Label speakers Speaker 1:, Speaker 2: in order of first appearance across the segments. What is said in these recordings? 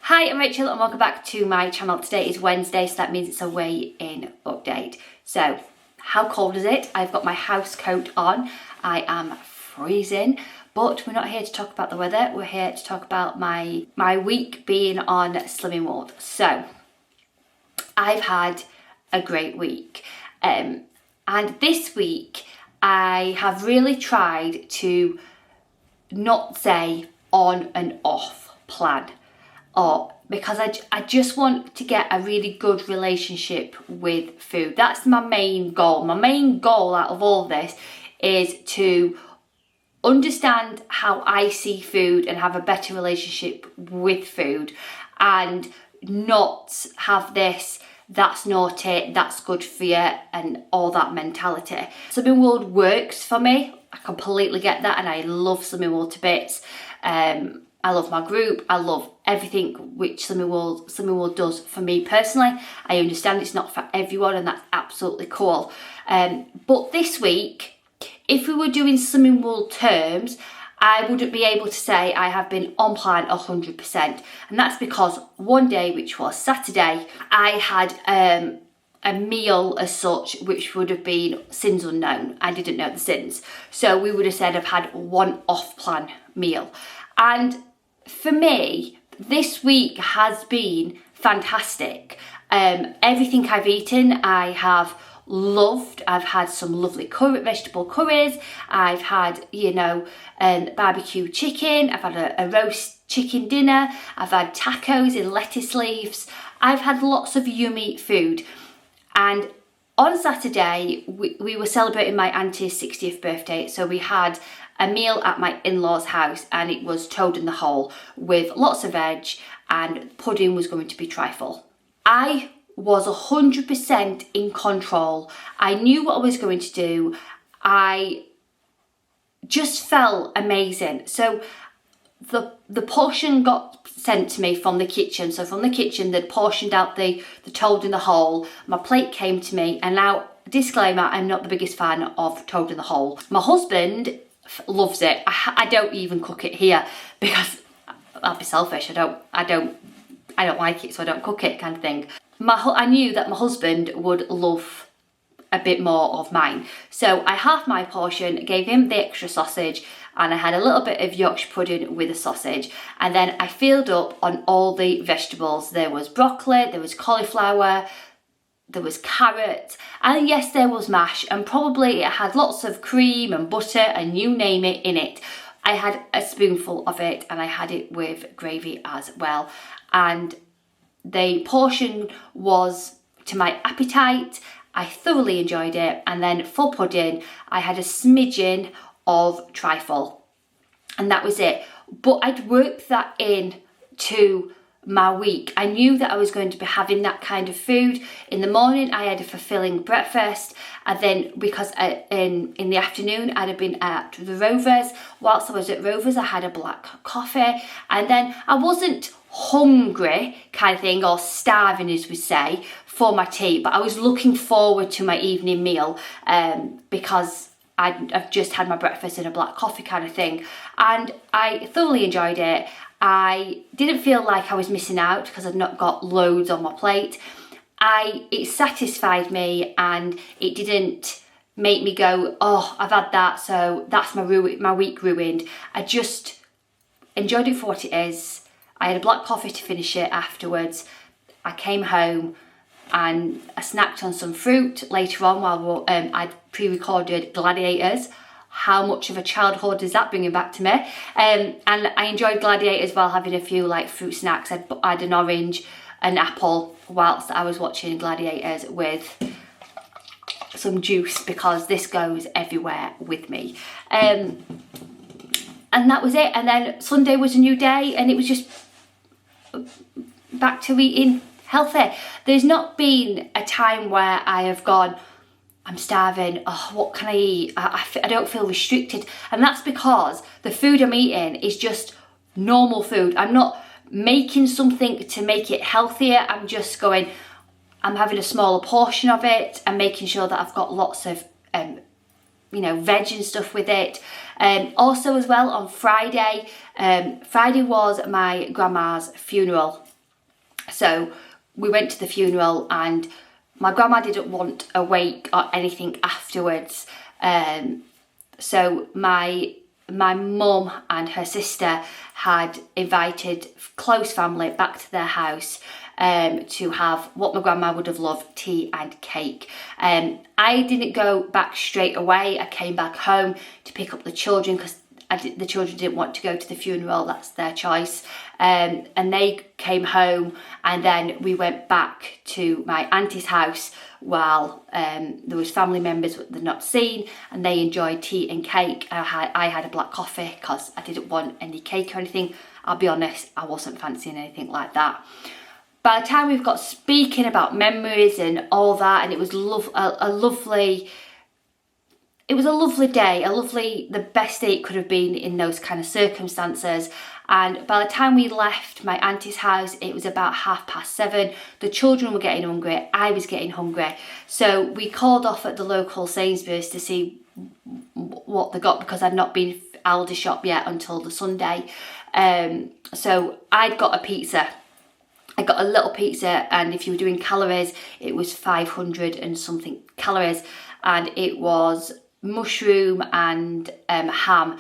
Speaker 1: Hi, I'm Rachel and welcome back to my channel. Today is Wednesday, so that means it's a weigh-in update. So, how cold is it? I've got my house coat on. I am freezing, but we're not here to talk about the weather. We're here to talk about my week being on Slimming World. So, I've had a great week. And this week, I have really tried to not say on and off plan. Because I just want to get a really good relationship with food. That's my main goal. My main goal out of all of this is to understand how I see food and have a better relationship with food, and not have this "that's naughty, that's good for you" and all that mentality. Slimming World works for me. I completely get that, and I love Slimming World to bits. I love my group. I love everything which Slimming World does for me personally. I understand it's not for everyone, and that's absolutely cool. But this week, if we were doing Slimming World terms, I wouldn't be able to say I have been on plan 100%. And that's because one day, which was Saturday, I had a meal as such, which would have been sins unknown. I didn't know the sins. So we would have said I've had one off-plan meal. And for me, this week has been fantastic. Everything I've eaten, I have loved. I've had some lovely vegetable curries. I've had, barbecue chicken. I've had a roast chicken dinner. I've had tacos in lettuce leaves. I've had lots of yummy food. And on Saturday, we were celebrating my auntie's 60th birthday. So we had a meal at my in-laws' house, and it was toad in the hole with lots of veg, and pudding was going to be trifle. I was 100% in control. I knew what I was going to do. I just felt amazing. So the portion got sent to me from the kitchen. So from the kitchen, they'd portioned out the toad in the hole. My plate came to me, and now, disclaimer, I'm not the biggest fan of toad in the hole. My husband loves it. I don't even cook it here because I'll be selfish. I don't like it, so I don't cook it, kind of thing. I knew that my husband would love a bit more of mine, so I halved my portion, gave him the extra sausage, and I had a little bit of Yorkshire pudding with the sausage, and then I filled up on all the vegetables. There was broccoli, there was cauliflower, there was carrot, and yes, there was mash, and probably it had lots of cream and butter and you name it in it. I had a spoonful of it, and I had it with gravy as well. And the portion was to my appetite. I thoroughly enjoyed it. And then for pudding, I had a smidgen of trifle, and that was it. But I'd worked that in to my week. I knew that I was going to be having that kind of food. In the morning, I had a fulfilling breakfast, and then because in the afternoon I'd have been at the Rovers. Whilst I was at Rovers, I had a black coffee, and then I wasn't hungry, kind of thing, or starving as we say, for my tea, but I was looking forward to my evening meal because I've just had my breakfast and a black coffee, kind of thing, and I thoroughly enjoyed it. I didn't feel like I was missing out because I'd not got loads on my plate. It satisfied me, and it didn't make me go, "Oh, I've had that, so that's my week ruined." I just enjoyed it for what it is. I had a black coffee to finish it afterwards. I came home and I snacked on some fruit later on while I'd pre-recorded Gladiators. How much of a childhood is that bringing back to me? And I enjoyed Gladiators while having a few fruit snacks. I had an orange, an apple whilst I was watching Gladiators with some juice, because this goes everywhere with me. And that was it. And then Sunday was a new day, and it was just back to eating healthy. There's not been a time where I have gone, "I'm starving, oh, what can I eat?" I don't feel restricted. And that's because the food I'm eating is just normal food. I'm not making something to make it healthier. I'm just going, I'm having a smaller portion of it and making sure that I've got lots of veg and stuff with it. Also as well, on Friday was my grandma's funeral. So we went to the funeral, and my grandma didn't want a wake or anything afterwards. So my mum and her sister had invited close family back to their house to have what my grandma would have loved, tea and cake. I didn't go back straight away. I came back home to pick up the children because the children didn't want to go to the funeral. That's their choice. And they came home, and then we went back to my auntie's house while there was family members that they'd not seen, and they enjoyed tea and cake. I had a black coffee because I didn't want any cake or anything. I'll be honest, I wasn't fancying anything like that. By the time we've got speaking about memories and all that, and it was a lovely day, the best day it could have been in those kind of circumstances. And by the time we left my auntie's house, it was about 7:30. The children were getting hungry, I was getting hungry. So we called off at the local Sainsbury's to see what they got, because I'd not been Aldi shop yet until the Sunday. So I'd got a pizza. I got a little pizza, and if you were doing calories, it was 500 and something calories, and it was mushroom and ham.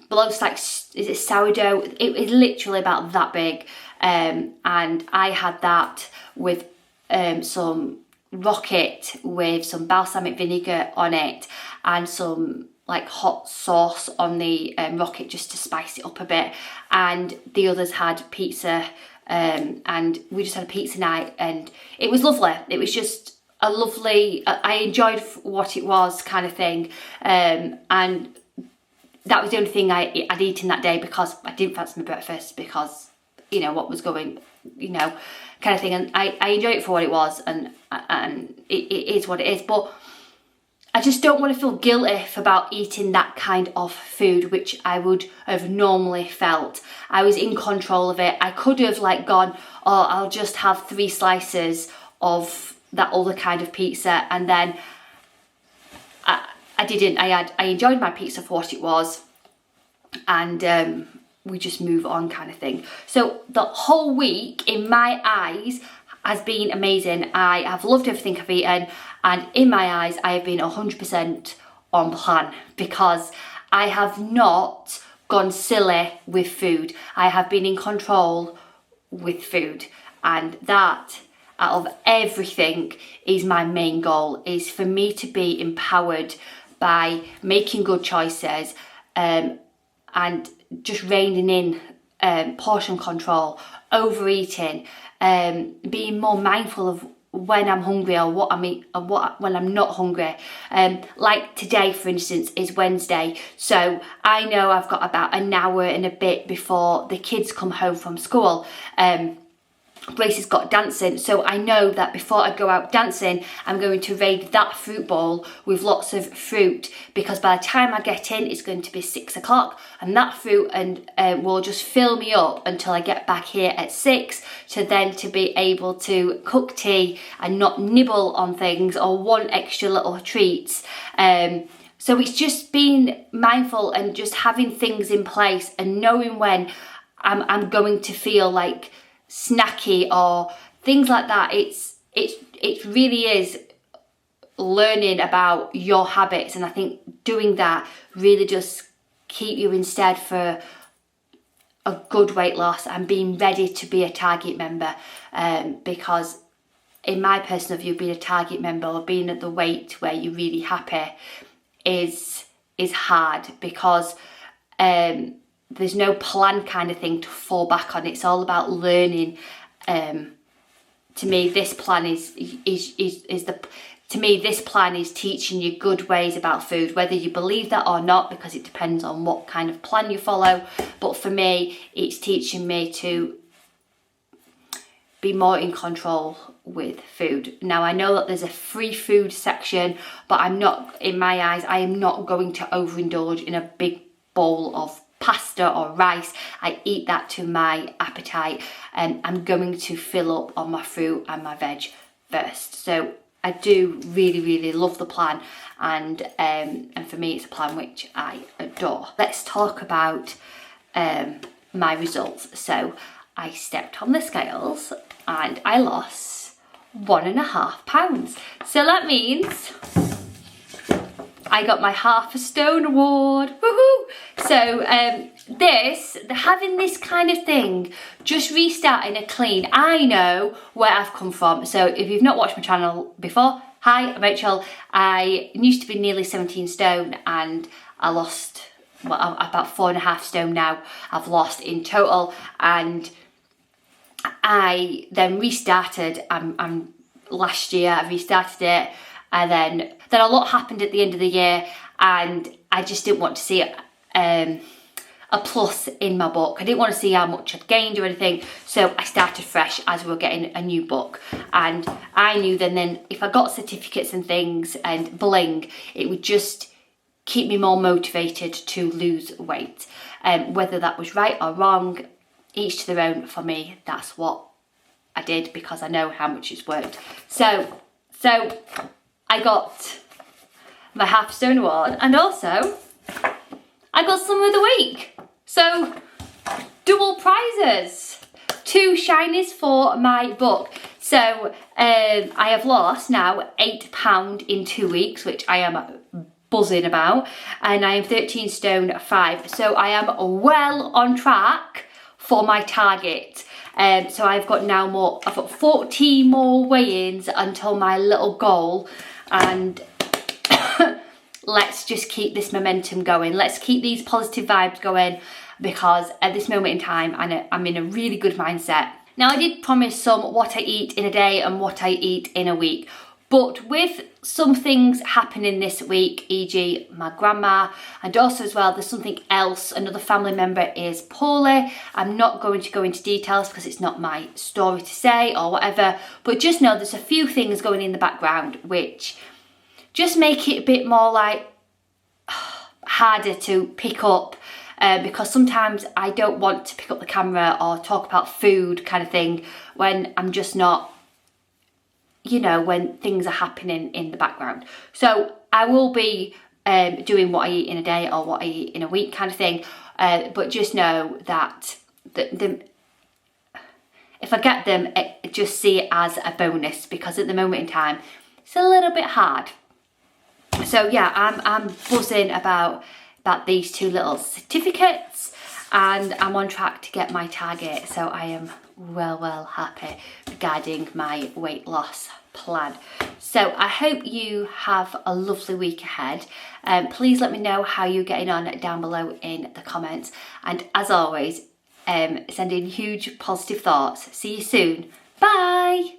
Speaker 1: Below, like, is it sourdough? It was literally about that big, and I had that with some rocket with some balsamic vinegar on it, and some like hot sauce on the rocket just to spice it up a bit. And the others had pizza. And we just had a pizza night, and it was lovely. It was just a lovely, I enjoyed what it was kind of thing, and that was the only thing I'd eaten that day, because I didn't fancy my breakfast, because you know what was going, you know, kind of thing. And I enjoyed it for what it was, and it is what it is. But I just don't want to feel guilty about eating that kind of food, which I would have normally felt. I was in control of it. I could have like gone, oh, I'll just have 3 slices of that other kind of pizza, and then I didn't. I enjoyed my pizza for what it was, and we just move on kind of thing. So the whole week, in my eyes, has been amazing. I have loved everything I've eaten, and in my eyes I have been 100% on plan, because I have not gone silly with food. I have been in control with food, and that, out of everything, is my main goal, is for me to be empowered by making good choices, and just reining in portion control, overeating, being more mindful of when I'm hungry or what I'm eating, or when I'm not hungry. Like today, for instance, is Wednesday, so I know I've got about an hour and a bit before the kids come home from school. Grace has got dancing, so I know that before I go out dancing, I'm going to raid that fruit bowl with lots of fruit, because by the time I get in, it's going to be 6 o'clock, and that fruit will just fill me up until I get back here at 6, to be able to cook tea and not nibble on things or want extra little treats. So it's just being mindful and just having things in place, and knowing when I'm going to feel like snacky or things like that. It really is learning about your habits, and I think doing that really does keep you instead for a good weight loss and being ready to be a target member, because in my personal view, being a target member or being at the weight where you're really happy is hard, because there's no plan kind of thing to fall back on. It's all about learning. To me, this plan this plan is teaching you good ways about food, whether you believe that or not, because it depends on what kind of plan you follow. But for me, it's teaching me to be more in control with food. Now, I know that there's a free food section, but I'm not, in my eyes, I am not going to overindulge in a big bowl of pasta or rice. I eat that to my appetite, and I'm going to fill up on my fruit and my veg first. So I do really, really love the plan, and for me it's a plan which I adore. Let's talk about my results. So I stepped on the scales and I lost 1.5 pounds. So that means I got my half a stone award. Woohoo! So having this kind of thing, just restarting a clean, I know where I've come from. So if you've not watched my channel before, hi, I'm Rachel. I used to be nearly 17 stone and I lost, well, I'm about 4.5 stone now I've lost in total. And I then restarted, last year I restarted it, and then a lot happened at the end of the year and I just didn't want to see a plus in my book. I didn't want to see how much I'd gained or anything, so I started fresh as we were getting a new book. And I knew then if I got certificates and things and bling, it would just keep me more motivated to lose weight. Whether that was right or wrong, each to their own. For me, that's what I did because I know how much it's worked. So I got my half stone award, and also I got Summer of the Week. So double prizes, 2 shinies for my book. So I have lost now £8 in 2 weeks, which I am buzzing about, and I am 13 stone 5. So I am well on track for my target. So I've got 14 more weigh-ins until my little goal, and let's just keep this momentum going. Let's keep these positive vibes going, because at this moment in time I'm in a really good mindset. Now, I did promise some what I eat in a day and what I eat in a week, but with some things happening this week, e.g. my grandma, and also as well there's something else, another family member is poorly. I'm not going to go into details because it's not my story to say or whatever, but just know there's a few things going in the background which just make it a bit more like harder to pick up, because sometimes I don't want to pick up the camera or talk about food kind of thing when I'm just not, you know, when things are happening in the background. So I will be doing what I eat in a day or what I eat in a week kind of thing, but just know that if I get them, just see it as a bonus, because at the moment in time it's a little bit hard. So yeah, I'm buzzing about these 2 little certificates, and I'm on track to get my target. So I am well happy regarding my weight loss plan. So I hope you have a lovely week ahead. Please let me know how you're getting on down below in the comments, and as always, send in huge positive thoughts. See you soon. Bye.